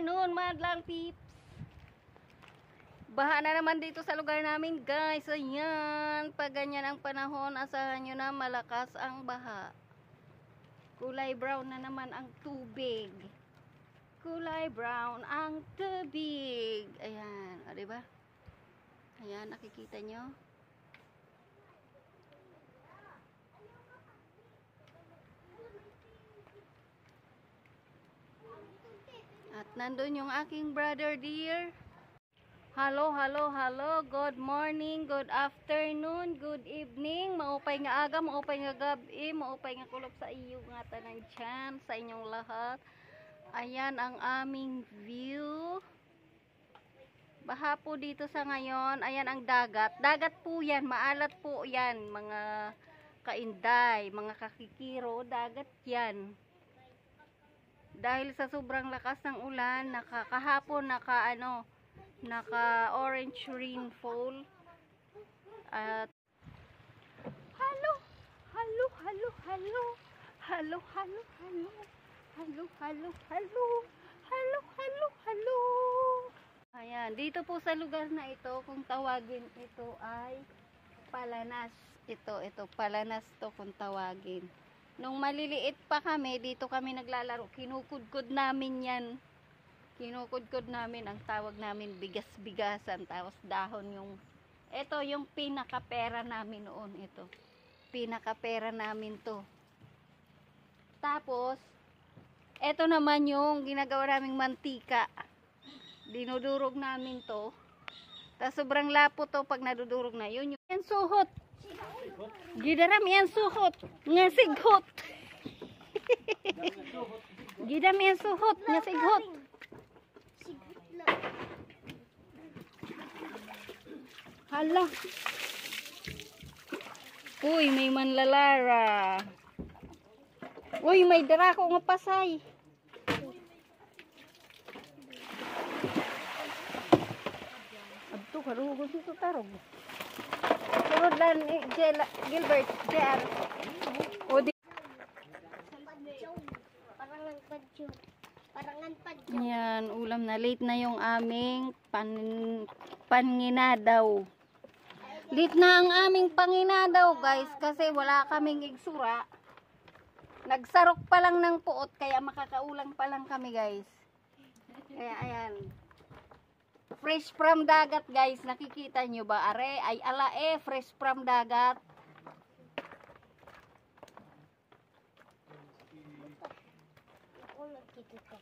afternoon, madlang peeps. Baha na naman dito sa lugar namin, guys. Ayan, pag ganyan ang panahon, asahan nyo na malakas ang baha. Kulay brown na naman ang tubig. Kulay brown ang tubig. Ayan, o diba? Ayan, nakikita nyo. At nandun yung aking brother dear. Hello, hello, hello. Good morning, good afternoon, good evening. Maupay nga aga, maupay nga gabi, maupay nga kulop sa iyo nga tanan dyan, sa inyong lahat. Ayan ang aming view. Baha po dito sa ngayon. Ayan ang dagat. Dagat po yan, maalat po yan. Mga kainday, mga kakikiro, dagat yan. Dahil sa sobrang lakas ng ulan, kahapon naka orange rainfall. At halo, halo, halo, halo, halo, halo, halo, halo, halo, halo, halo, halo, halo. Ayan, dito po sa lugar na ito, kung tawagin ito ay Palanas. Ito Palanas to kung tawagin. Nung maliliit pa kami, dito kami naglalaro. Kinukudkod namin yan. Kinukudkod namin. Ang tawag namin bigas-bigasan. Tapos dahon yung... Ito yung pinakapera namin noon. Ito. Pinakapera namin to. Tapos, ito naman yung ginagawa naming mantika. Dinudurog namin to. Tapos sobrang lapo to pag nadudurog na. Yun yung... Yan suhot. Gidaram yan suhot. Nga sighot. Gidam yan suhot. Nga sighot. Hala. Uy, may manlalara. Uy, may darako nga pasay. Abto, karugo dito tarong. Sunod lang ni Gilbert, JR. O di. Yan, ulam na. Late na yung aming panginadaw. Late na ang aming panginadaw, guys, kasi wala kaming igsura. Nagsarok pa lang ng puot, kaya makakaulang pa lang kami, guys. Kaya, ayan. Fresh from dagat, guys. Nakikita nyo ba? Are, ay alae, fresh from dagat.